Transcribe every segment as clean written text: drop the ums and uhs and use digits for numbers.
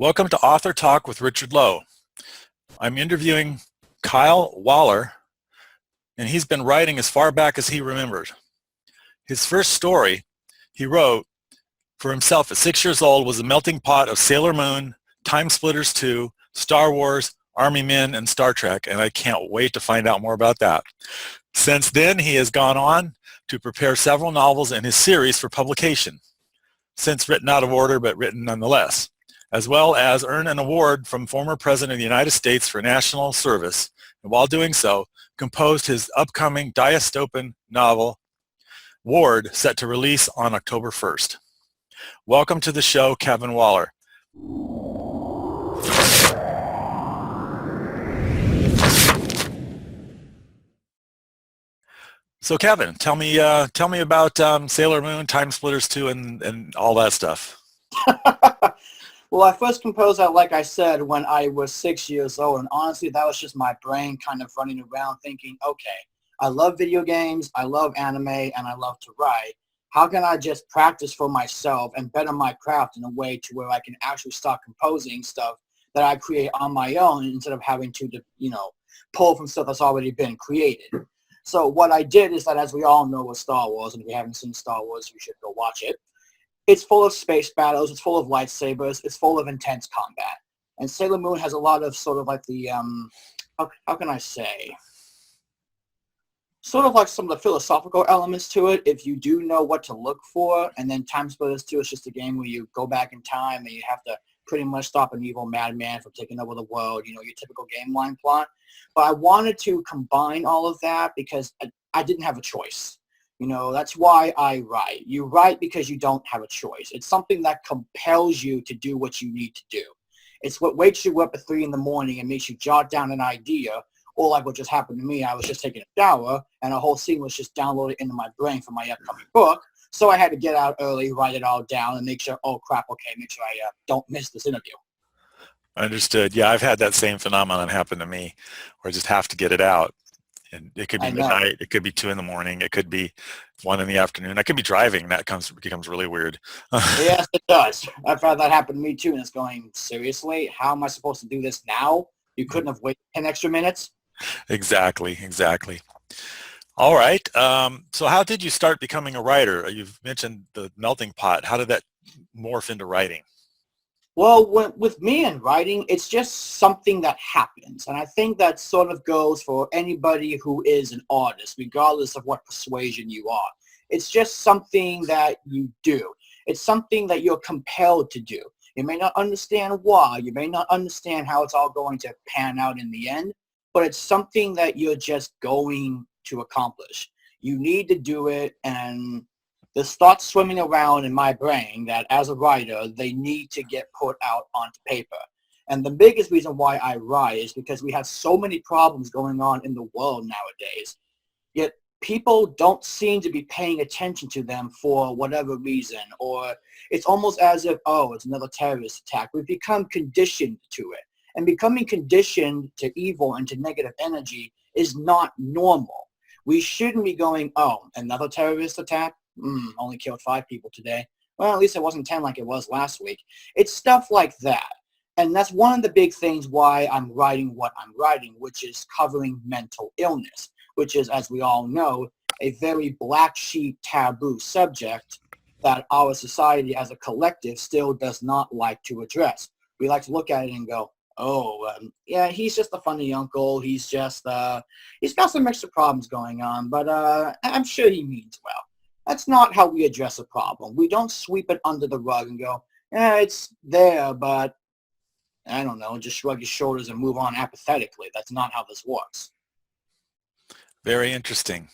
Welcome to Author Talk with Richard Lowe. I'm interviewing Kyle Waller, and he's been writing as far back as he remembers. His first story he wrote for himself at 6 years old was a melting pot of Sailor Moon, Time Splitters 2, Star Wars, Army Men, and Star Trek, and I can't wait to find out more about that. Since then, he has gone on to prepare several novels in his series for publication, since written out of order but written nonetheless, as well as earn an award from former President of the United States for national service, and while doing so, composed his upcoming dystopian novel, Ward, set to release on October 1st. Welcome to the show, Kevin Waller. So Kevin, tell me about Sailor Moon, Time Splitters 2, and all that stuff. Well, I first composed that, like I said, when I was 6 years old, and honestly, that was just my brain kind of running around thinking, okay, I love video games, I love anime, and I love to write. How can I just practice for myself and better my craft in a way to where I can actually start composing stuff that I create on my own instead of having to, pull from stuff that's already been created? So what I did is that, as we all know with Star Wars, and if you haven't seen Star Wars, you should go watch it. It's full of space battles, it's full of lightsabers, it's full of intense combat. And Sailor Moon has a lot of sort of like the, how can I say? Sort of like some of the philosophical elements to it, if you do know what to look for. And then Time Splitters 2 is just a game where you go back in time and you have to pretty much stop an evil madman from taking over the world, your typical game line plot. But I wanted to combine all of that because I didn't have a choice. That's why I write. You write because you don't have a choice. It's something that compels you to do what you need to do. It's what wakes you up at 3 in the morning and makes you jot down an idea, or like what just happened to me. I was just taking a shower, and a whole scene was just downloaded into my brain for my upcoming book. So I had to get out early, write it all down, and make sure, oh, crap, okay, make sure I don't miss this interview. Understood. Yeah, I've had that same phenomenon happen to me, where I just have to get it out. And it could be midnight, it could be 2 in the morning, it could be 1 in the afternoon. I could be driving. That becomes really weird. Yes, it does. I've had that happen to me too, and it's going, seriously? How am I supposed to do this now? You couldn't have waited 10 extra minutes? Exactly. All right. So how did you start becoming a writer? You've mentioned the melting pot. How did that morph into writing? Well, with me and writing, it's just something that happens. And I think that sort of goes for anybody who is an artist, regardless of what persuasion you are. It's just something that you do. It's something that you're compelled to do. You may not understand why. You may not understand how it's all going to pan out in the end, but it's something that you're just going to accomplish. You need to do it, and there's thoughts swimming around in my brain that as a writer, they need to get put out onto paper. And the biggest reason why I write is because we have so many problems going on in the world nowadays, yet people don't seem to be paying attention to them for whatever reason, or it's almost as if, oh, it's another terrorist attack. We've become conditioned to it. And becoming conditioned to evil and to negative energy is not normal. We shouldn't be going, oh, another terrorist attack? Only killed 5 people today. Well, at least it wasn't 10 like it was last week. It's stuff like that. And that's one of the big things why I'm writing what I'm writing, which is covering mental illness, which is, as we all know, a very black sheep taboo subject that our society as a collective still does not like to address. We like to look at it and go, oh, yeah, he's just a funny uncle. He's just, he's got some extra problems going on, but I'm sure he means well. That's not how we address a problem. We don't sweep it under the rug and go, yeah, it's there, but I don't know, just shrug your shoulders and move on apathetically. That's not how this works. Very interesting.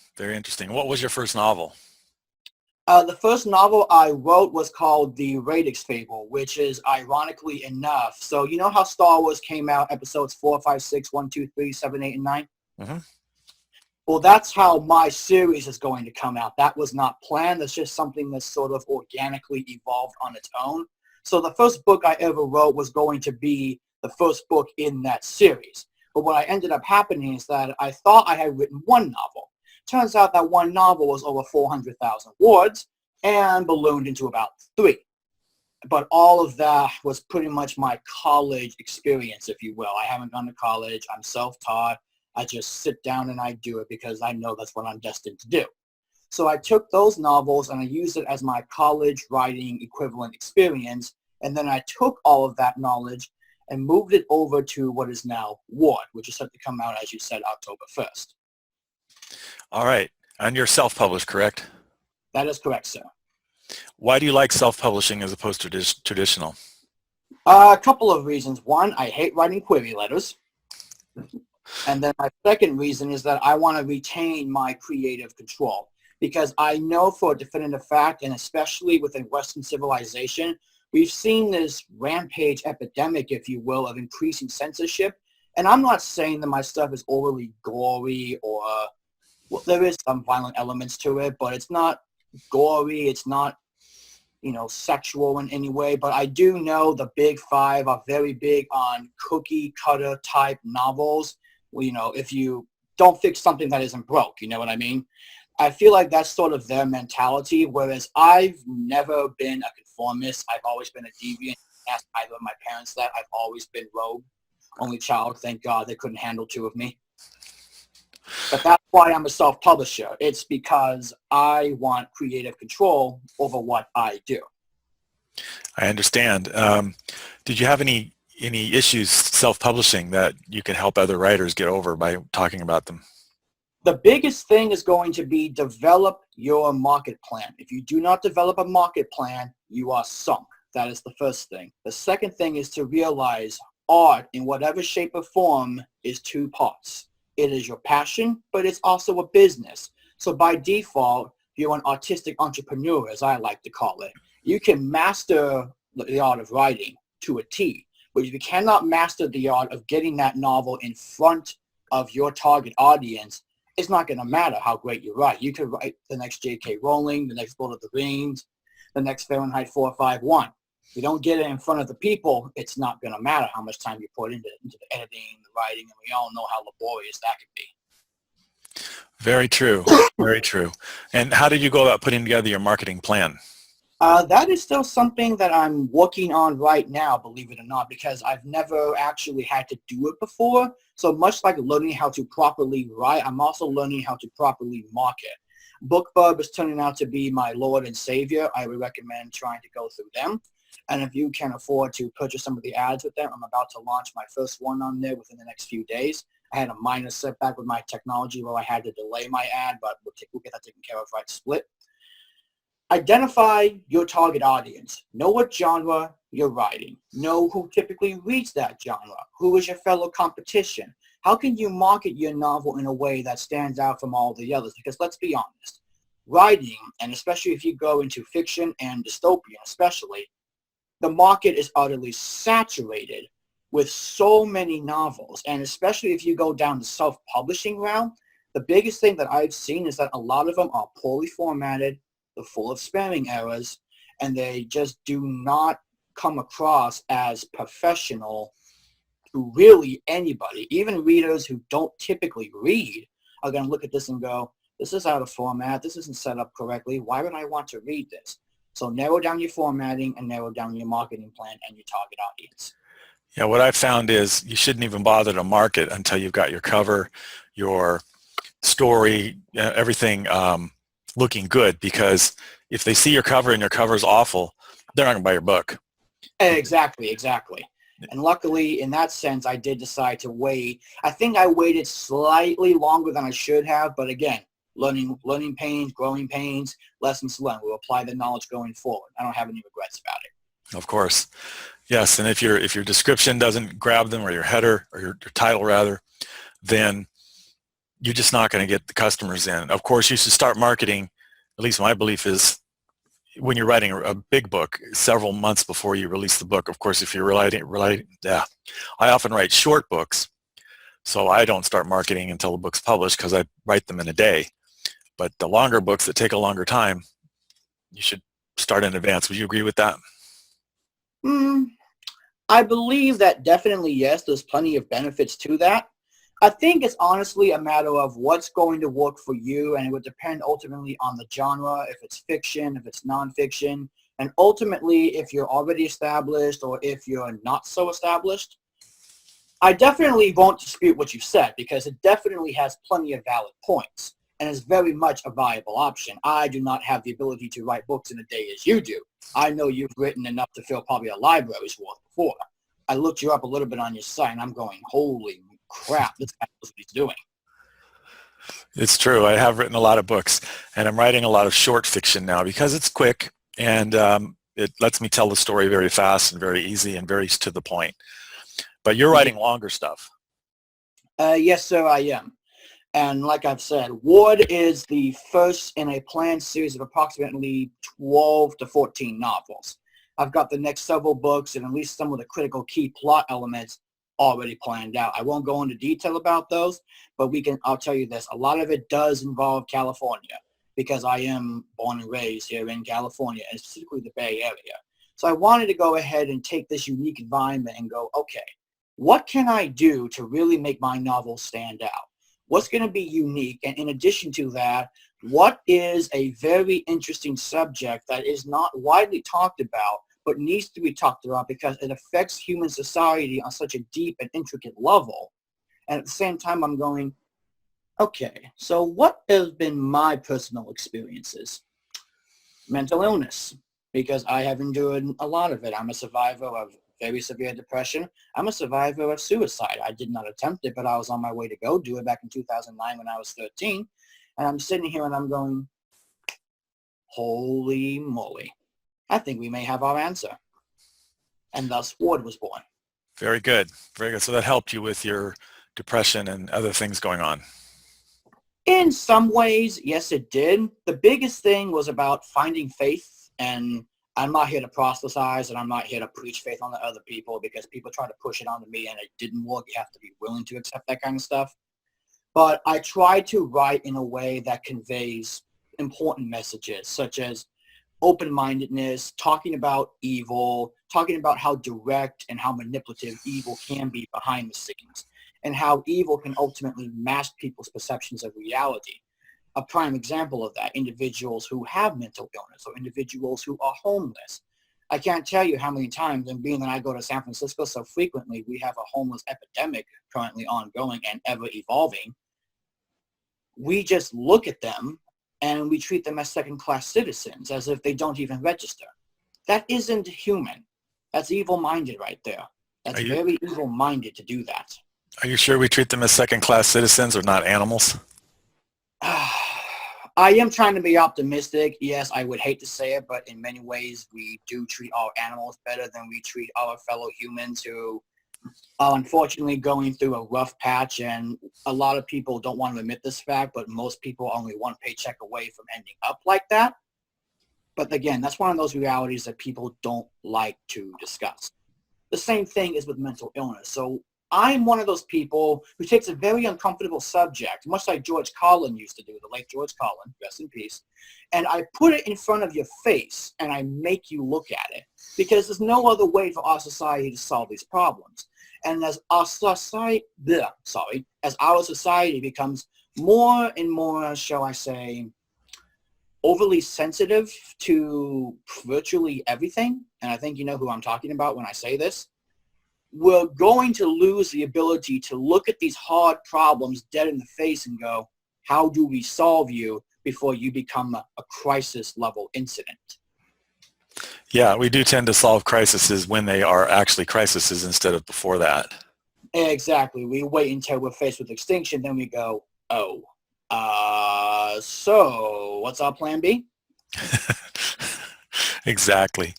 What was your first novel? The first novel I wrote was called The Radix Fable, which is ironically enough. So you know how Star Wars came out, episodes 4, 5, 6, 1, 2, 3, 7, 8, and 9? Mm-hmm. Well, that's how my series is going to come out. That was not planned. That's just something that sort of organically evolved on its own. So the first book I ever wrote was going to be the first book in that series. But what ended up happening is that I thought I had written one novel. Turns out that one novel was over 400,000 words and ballooned into about 3. but all of that was pretty much my college experience, if you will. I haven't gone to college. I'm self-taught. I just sit down and I do it because I know that's what I'm destined to do. So I took those novels and I used it as my college writing equivalent experience. And then I took all of that knowledge and moved it over to what is now Ward, which is set to come out, as you said, October 1st. All right. And you're self-published, correct? That is correct, sir. Why do you like self-publishing as opposed to traditional? A couple of reasons. One, I hate writing query letters. And then my second reason is that I want to retain my creative control, because I know for a definitive fact, and especially within Western civilization, we've seen this rampage epidemic, if you will, of increasing censorship. And I'm not saying that my stuff is overly gory or, well, there is some violent elements to it, but it's not gory. It's not, you know, sexual in any way. But I do know the big five are very big on cookie cutter type novels. Well, you know, if you don't fix something that isn't broke, you know what I mean? I feel like that's sort of their mentality, whereas I've never been a conformist. I've always been a deviant. Ask either of my parents that. I've always been rogue. Only child. Thank God they couldn't handle two of me. But that's why I'm a self-publisher. It's because I want creative control over what I do. I understand. Did you have any issues self-publishing that you can help other writers get over by talking about them? The biggest thing is going to be develop your market plan. If you do not develop a market plan, you are sunk. That is the first thing. The second thing is to realize art in whatever shape or form is two parts. It is your passion, but it's also a business. So by default, you're an artistic entrepreneur, as I like to call it. You can master the art of writing to a T, but if you cannot master the art of getting that novel in front of your target audience, it's not going to matter how great you write. You could write the next J.K. Rowling, the next Lord of the Rings, the next Fahrenheit 451. If you don't get it in front of the people, it's not going to matter how much time you put into the editing, the writing, and we all know how laborious that can be. Very true. Very true. And how did you go about putting together your marketing plan? That is still something that I'm working on right now, believe it or not, because I've never actually had to do it before. So much like learning how to properly write, I'm also learning how to properly market. BookBub is turning out to be my Lord and Savior. I would recommend trying to go through them. And if you can afford to purchase some of the ads with them, I'm about to launch my first one on there within the next few days. I had a minor setback with my technology where I had to delay my ad, but we'll get that taken care of right split. Identify your target audience. Know what genre you're writing. Know who typically reads that genre. Who is your fellow competition? How can you market your novel in a way that stands out from all the others? Because let's be honest, writing, and especially if you go into fiction and dystopian especially, the market is utterly saturated with so many novels. And especially if you go down the self-publishing route, the biggest thing that I've seen is that a lot of them are poorly formatted, they're full of spamming errors, and they just do not come across as professional to really anybody. Even readers who don't typically read are going to look at this and go, this is out of format, this isn't set up correctly, why would I want to read this? So narrow down your formatting and narrow down your marketing plan and your target audience. Yeah, what I've found is you shouldn't even bother to market until you've got your cover, your story, everything looking good, because if they see your cover and your cover is awful, they're not going to buy your book. Exactly. And luckily, in that sense, I did decide to wait. I think I waited slightly longer than I should have, but again, learning pains, growing pains, lessons learned. We'll apply the knowledge going forward. I don't have any regrets about it. Of course. Yes, and if your description doesn't grab them, or your header, or your title rather, then you're just not going to get the customers in. Of course, you should start marketing, at least my belief is, when you're writing a big book, several months before you release the book. Of course, if you're I often write short books, so I don't start marketing until the book's published because I write them in a day. But the longer books that take a longer time, you should start in advance. Would you agree with that? I believe that definitely, yes, there's plenty of benefits to that. I think it's honestly a matter of what's going to work for you, and it would depend ultimately on the genre, if it's fiction, if it's nonfiction, And ultimately, if you're already established or if you're not so established, I definitely won't dispute what you said because it definitely has plenty of valid points and is very much a viable option. I do not have the ability to write books in a day as you do. I know you've written enough to fill probably a library's worth before. I looked you up a little bit on your site, and I'm going, holy crap, this guy knows what he's doing. It's true. I have written a lot of books, and I'm writing a lot of short fiction now because it's quick, and it lets me tell the story very fast and very easy and very to the point. But you're writing longer stuff. Yes, sir, I am. And like I've said, Ward is the first in a planned series of approximately 12 to 14 novels. I've got the next several books and at least some of the critical key plot elements already planned out. I won't go into detail about those, but I'll tell you this, a lot of it does involve California because I am born and raised here in California, and specifically the Bay Area. So I wanted to go ahead and take this unique environment and go, okay, what can I do to really make my novel stand out? What's going to be unique? And in addition to that, what is a very interesting subject that is not widely talked about, but needs to be talked about because it affects human society on such a deep and intricate level? And at the same time, I'm going, okay, so what has been my personal experiences? Mental illness, because I have endured a lot of it. I'm a survivor of very severe depression. I'm a survivor of suicide. I did not attempt it, but I was on my way to go do it back in 2009 when I was 13. And I'm sitting here and I'm going, holy moly, I think we may have our answer. And thus Ward was born. Very good. Very good. So that helped you with your depression and other things going on. In some ways, yes, it did. The biggest thing was about finding faith, and I'm not here to proselytize, and I'm not here to preach faith on the other people because people try to push it onto me and it didn't work. You have to be willing to accept that kind of stuff. But I try to write in a way that conveys important messages, such as open-mindedness, talking about evil, talking about how direct and how manipulative evil can be behind the scenes, and how evil can ultimately mask people's perceptions of reality. A prime example of that, individuals who have mental illness or individuals who are homeless. I can't tell you how many times, and being that I go to San Francisco so frequently, we have a homeless epidemic currently ongoing and ever evolving. We just look at them and we treat them as second-class citizens as if they don't even register. That isn't human. That's evil-minded right there. That's very evil-minded to do that. Are you sure we treat them as second-class citizens or not animals? I am trying to be optimistic. Yes, I would hate to say it, but in many ways, we do treat our animals better than we treat our fellow humans who are unfortunately going through a rough patch. And a lot of people don't want to admit this fact, but most people are only one paycheck away from ending up like that. But again, that's one of those realities that people don't like to discuss. The same thing is with mental illness. So I'm one of those people who takes a very uncomfortable subject, much like George Carlin used to do, the late George Carlin, rest in peace, and I put it in front of your face and I make you look at it because there's no other way for our society to solve these problems. And as our society, as our society becomes more and more, shall I say, overly sensitive to virtually everything, and I think you know who I'm talking about when I say this, we're going to lose the ability to look at these hard problems dead in the face and go, how do we solve you before you become a crisis level incident? Yeah, we do tend to solve crises when they are actually crises instead of before that. Exactly. We wait until we're faced with extinction, then we go, oh, so what's our plan B? Exactly.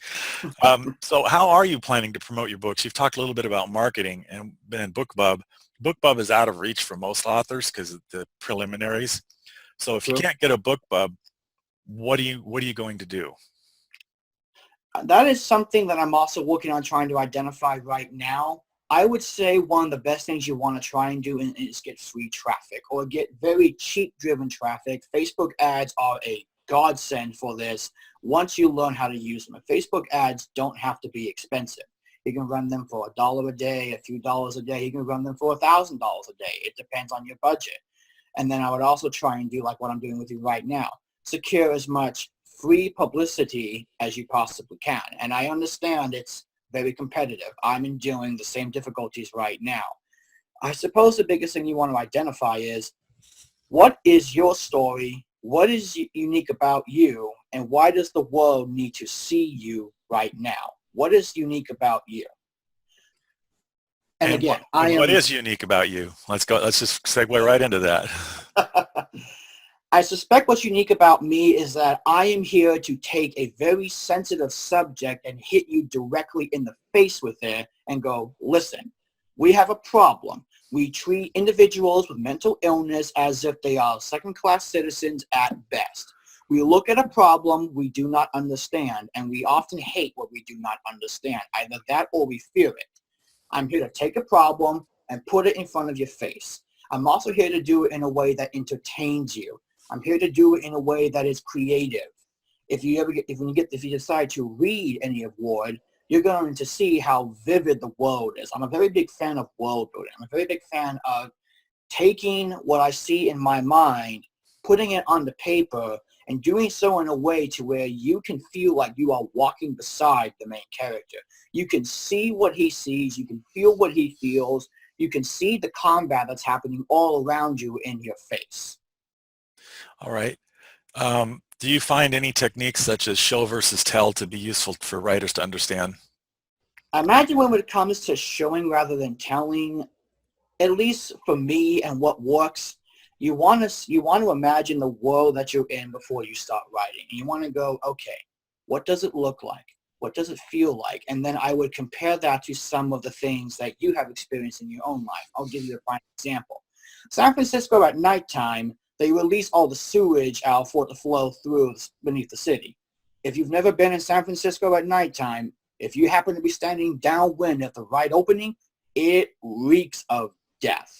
So how are you planning to promote your books? You've talked a little bit about marketing and been in BookBub. BookBub is out of reach for most authors because of the preliminaries. So if you can't get a BookBub, what are you going to do? That is something that I'm also working on trying to identify right now. I would say one of the best things you want to try and do is get free traffic or get very cheap-driven traffic. Facebook ads are a godsend for this once you learn how to use them. And Facebook ads don't have to be expensive. You can run them for $1 a day, a few dollars a day. You can run them for $1,000 a day. It depends on your budget. And then I would also try and do like what I'm doing with you right now. Secure as much free publicity as you possibly can. And I understand it's very competitive. I'm enduring the same difficulties right now. I suppose the biggest thing you want to identify is, what is your story? What is unique about you? And why does the world need to see you right now? What is unique about you? And again, what is unique about you? Let's go. Let's just segue right into that. I suspect what's unique about me is that I am here to take a very sensitive subject and hit you directly in the face with it and go, listen, we have a problem. We treat individuals with mental illness as if they are second-class citizens at best. We look at a problem we do not understand, and we often hate what we do not understand. Either that or we fear it. I'm here to take a problem and put it in front of your face. I'm also here to do it in a way that entertains you. I'm here to do it in a way that is creative. If you decide to read any of Ward, you're going to see how vivid the world is. I'm a very big fan of world building. I'm a very big fan of taking what I see in my mind, putting it on the paper, and doing so in a way to where you can feel like you are walking beside the main character. You can see what he sees. You can feel what he feels. You can see the combat that's happening all around you in your face. All right. Do you find any techniques such as show versus tell to be useful for writers to understand? I imagine when it comes to showing rather than telling, at least for me and what works, you want to imagine the world that you're in before you start writing. And you want to go, okay, what does it look like? What does it feel like? And then I would compare that to some of the things that you have experienced in your own life. I'll give you a fine example. San Francisco at nighttime, they release all the sewage out for it to flow through beneath the city. If you've never been in San Francisco at nighttime, if you happen to be standing downwind at the right opening, it reeks of death.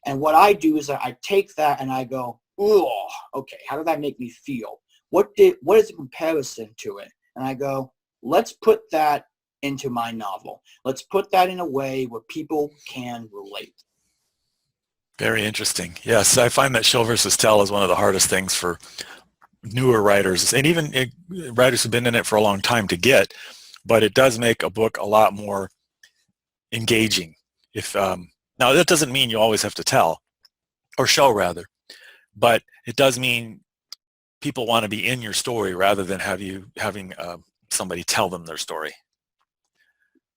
And what I do is I take that and I go, oh, okay, how did that make me feel? What is the comparison to it? And I go, let's put that into my novel. Let's put that in a way where people can relate. Very interesting. Yes, I find that show versus tell is one of the hardest things for newer writers, and even writers who've been in it for a long time to get, but it does make a book a lot more engaging. Now, that doesn't mean you always have to tell, or show rather, but it does mean people want to be in your story rather than having somebody tell them their story.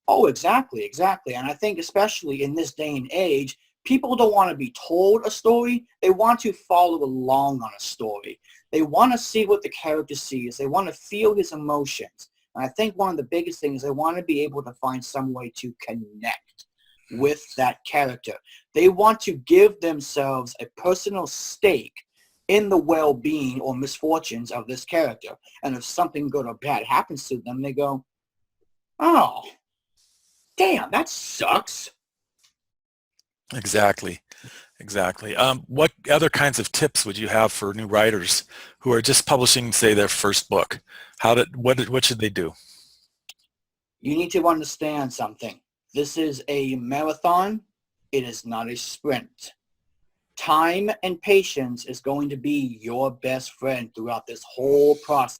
Oh, exactly. And I think especially in this day and age, people don't want to be told a story. They want to follow along on a story. They want to see what the character sees. They want to feel his emotions. And I think one of the biggest things, they want to be able to find some way to connect with that character. They want to give themselves a personal stake in the well-being or misfortunes of this character. And if something good or bad happens to them, they go, oh, damn, that sucks. Exactly. What other kinds of tips would you have for new writers who are just publishing, say, their first book? What should they do? You need to understand something. This is a marathon. It is not a sprint. Time and patience is going to be your best friend throughout this whole process.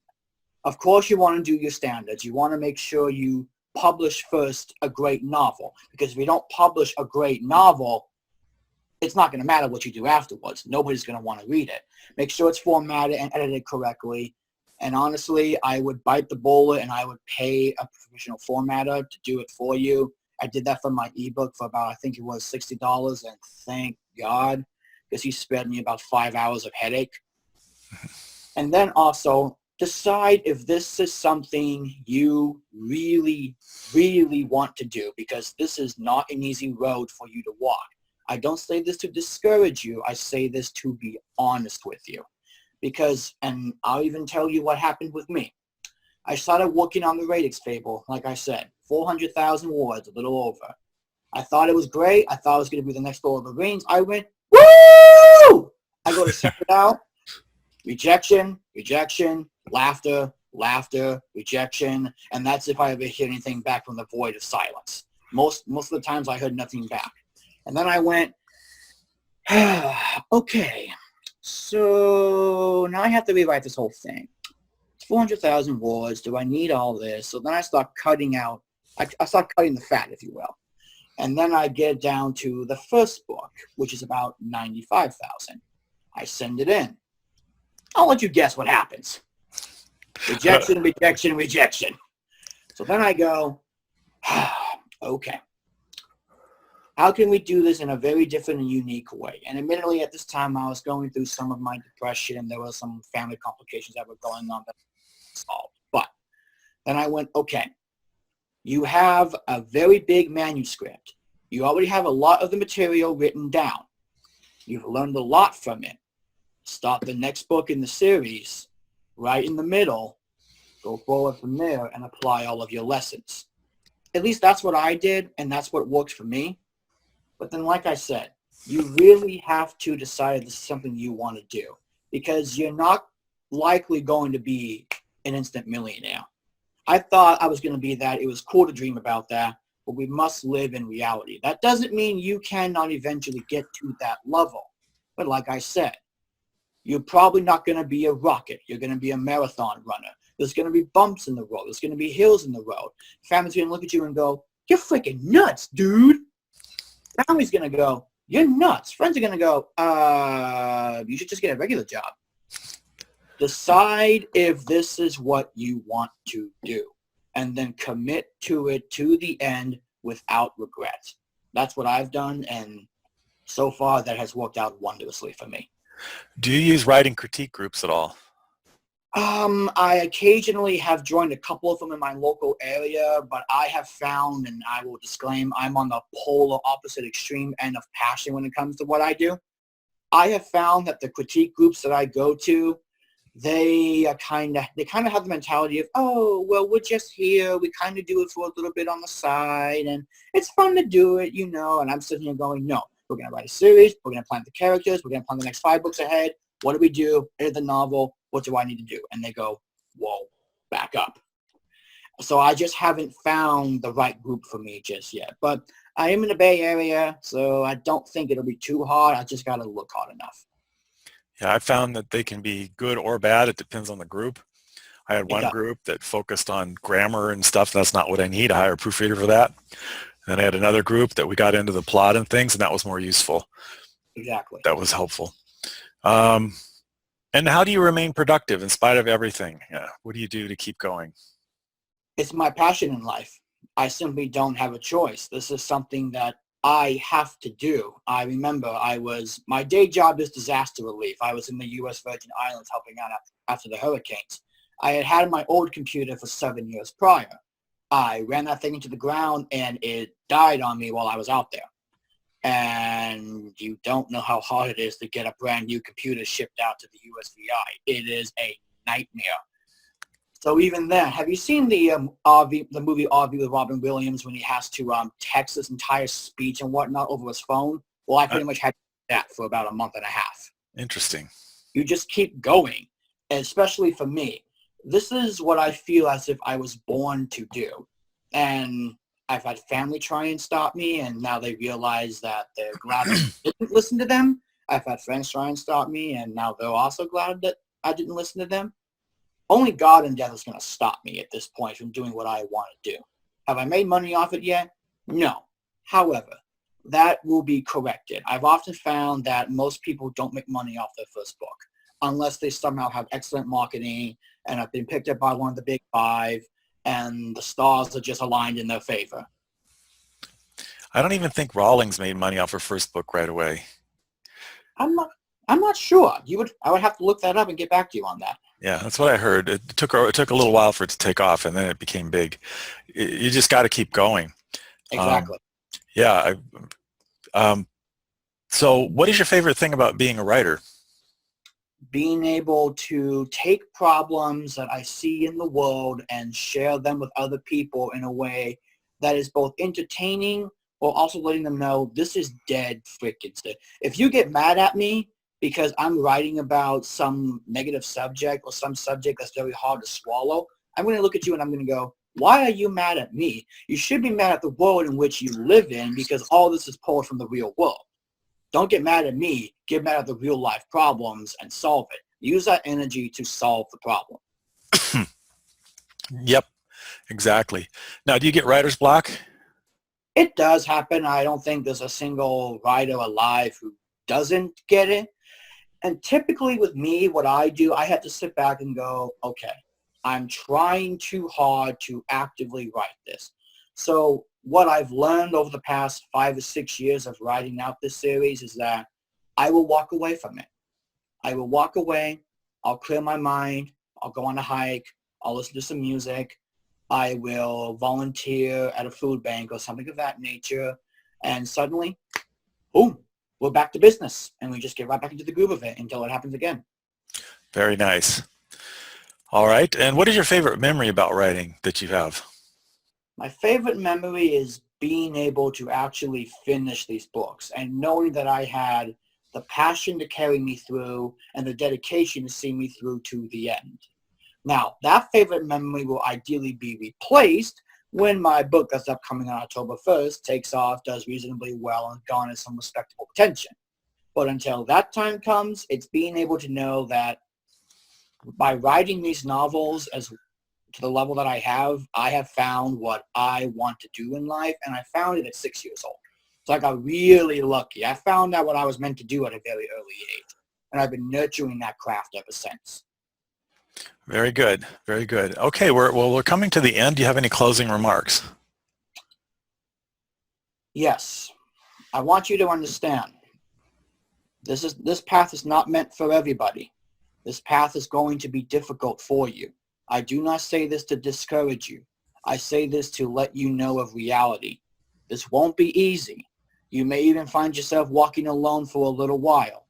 Of course, you want to do your standards. You want to make sure you publish first a great novel, because if you don't publish a great novel, it's not going to matter what you do afterwards. Nobody's going to want to read it. Make sure it's formatted and edited correctly. And honestly, I would bite the bullet and I would pay a professional formatter to do it for you. I did that for my ebook for about, I think it was $60, and thank God, because he spared me about 5 hours of headache. And then also decide if this is something you really, really want to do, because this is not an easy road for you to walk. I don't say this to discourage you. I say this to be honest with you. Because, and I'll even tell you what happened with me. I started working on the Radix Fable, like I said, 400,000 words, a little over. I thought it was great. I thought it was going to be the next Lord of the Rings. I went, woo! I go to send it out. Rejection, laughter, rejection. And that's if I ever hear anything back from the void of silence. Most of the times I heard nothing back. And then I went, okay, so now I have to rewrite this whole thing. 400,000 words. Do I need all this? So then I start cutting out, I start cutting the fat, if you will. And then I get down to the first book, which is about 95,000. I send it in. I'll let you guess what happens. Rejection, rejection, rejection. So then I go, okay. How can we do this in a very different and unique way? And admittedly, at this time, I was going through some of my depression. There were some family complications that were going on that I solved. But then I went, okay, you have a very big manuscript. You already have a lot of the material written down. You've learned a lot from it. Start the next book in the series right in the middle. Go forward from there and apply all of your lessons. At least that's what I did, and that's what worked for me. But then, like I said, you really have to decide this is something you want to do, because you're not likely going to be an instant millionaire. I thought I was going to be that. It was cool to dream about that, but we must live in reality. That doesn't mean you cannot eventually get to that level. But like I said, you're probably not going to be a rocket. You're going to be a marathon runner. There's going to be bumps in the road. There's going to be hills in the road. Family's going to look at you and go, you're freaking nuts, dude. Family's going to go, you're nuts. Friends are going to go, you should just get a regular job. Decide if this is what you want to do, and then commit to it to the end without regret. That's what I've done, and so far that has worked out wondrously for me. Do you use writing critique groups at all? I occasionally have joined a couple of them in my local area, but I have found, and I will disclaim, I'm on the polar opposite extreme end of passion when it comes to what I do. I have found that the critique groups that I go to, they kind of have the mentality of, oh, well, we're just here. We kind of do it for a little bit on the side, and it's fun to do it, you know. And I'm sitting here going, no, we're going to write a series. We're going to plan the characters. We're going to plan the next 5 books ahead. What do we do? Edit the novel. What do I need to do? And they go, whoa, back up. So I just haven't found the right group for me just yet. But I am in the Bay Area, so I don't think it'll be too hard. I just got to look hard enough. Yeah, I found that they can be good or bad. It depends on the group. I had one group that focused on grammar and stuff. That's not what I need. I hire a proofreader for that. And then I had another group that we got into the plot and things, and that was more useful. Exactly. That was helpful. And how do you remain productive in spite of everything? What do you do to keep going? It's my passion in life. I simply don't have a choice. This is something that I have to do. I remember my day job is disaster relief. I was in the U.S. Virgin Islands helping out after the hurricanes. I had had my old computer for 7 years prior. I ran that thing into the ground and it died on me while I was out there. And you don't know how hard it is to get a brand new computer shipped out to the USVI. It is a nightmare. So even then, have you seen the movie RV with Robin Williams when he has to text his entire speech and whatnot over his phone? Well, I pretty much had that for about a month and a half. Interesting. You just keep going, and especially for me. This is what I feel as if I was born to do. And I've had family try and stop me, and now they realize that they're glad I didn't listen to them. I've had friends try and stop me, and now they're also glad that I didn't listen to them. Only God and death is going to stop me at this point from doing what I want to do. Have I made money off it yet? No. However, that will be corrected. I've often found that most people don't make money off their first book unless they somehow have excellent marketing and have been picked up by one of the big 5, and the stars are just aligned in their favor. I don't even think Rawlings made money off her first book right away. I'm not sure. I would have to look that up and get back to you on that. Yeah, that's what I heard. It took a little while for it to take off, and then it became big. You just got to keep going. Exactly. So what is your favorite thing about being a writer? Being able to take problems that I see in the world and share them with other people in a way that is both entertaining or also letting them know this is dead freaking stuff. If you get mad at me because I'm writing about some negative subject or some subject that's very hard to swallow, I'm going to look at you and I'm going to go, why are you mad at me? You should be mad at the world in which you live in, because all this is pulled from the real world. Don't get mad at me. Get mad at the real life problems and solve it. Use that energy to solve the problem. Yep, exactly. Now, do you get writer's block? It does happen. I don't think there's a single writer alive who doesn't get it. And typically with me, what I do, I have to sit back and go, okay, I'm trying too hard to actively write this. So what I've learned over the past 5 or 6 years of writing out this series is that I will walk away from it. I will walk away. I'll clear my mind. I'll go on a hike. I'll listen to some music. I will volunteer at a food bank or something of that nature. And suddenly, boom, we're back to business. And we just get right back into the groove of it until it happens again. Very nice. All right. And what is your favorite memory about writing that you have? My favorite memory is being able to actually finish these books and knowing that I had the passion to carry me through and the dedication to see me through to the end. Now, that favorite memory will ideally be replaced when my book that's upcoming on October 1st takes off, does reasonably well, and garners some respectable attention. But until that time comes, it's being able to know that by writing these novels as to the level that I have found what I want to do in life, and I found it at 6 years old. So I got really lucky. I found out what I was meant to do at a very early age, and I've been nurturing that craft ever since. Very good. Very good. Okay, we're coming to the end. Do you have any closing remarks? Yes, I want you to understand. This path is not meant for everybody. This path is going to be difficult for you. I do not say this to discourage you. I say this to let you know of reality. This won't be easy. You may even find yourself walking alone for a little while.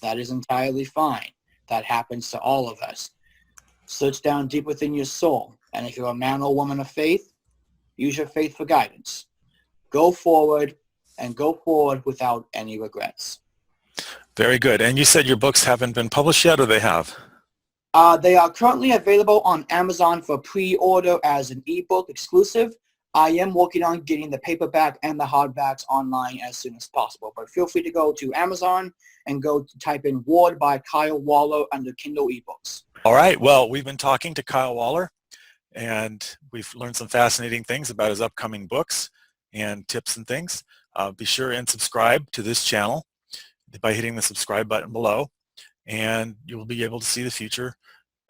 That is entirely fine. That happens to all of us. Search down deep within your soul, and if you're a man or woman of faith, use your faith for guidance. Go forward, and go forward without any regrets. Very good. And you said your books haven't been published yet, or they have? They are currently available on Amazon for pre-order as an ebook exclusive. I am working on getting the paperback and the hardbacks online as soon as possible. But feel free to go to Amazon and go to type in Ward by Kyle Waller under Kindle eBooks. All right. Well, we've been talking to Kyle Waller, and we've learned some fascinating things about his upcoming books and tips and things. Be sure and subscribe to this channel by hitting the subscribe button below, and you'll be able to see the future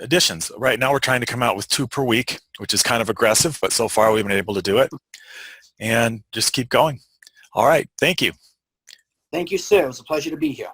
editions. Right now we're trying to come out with 2 per week, which is kind of aggressive, but so far we've been able to do it. And just keep going. All right. Thank you. Thank you, sir. It was a pleasure to be here.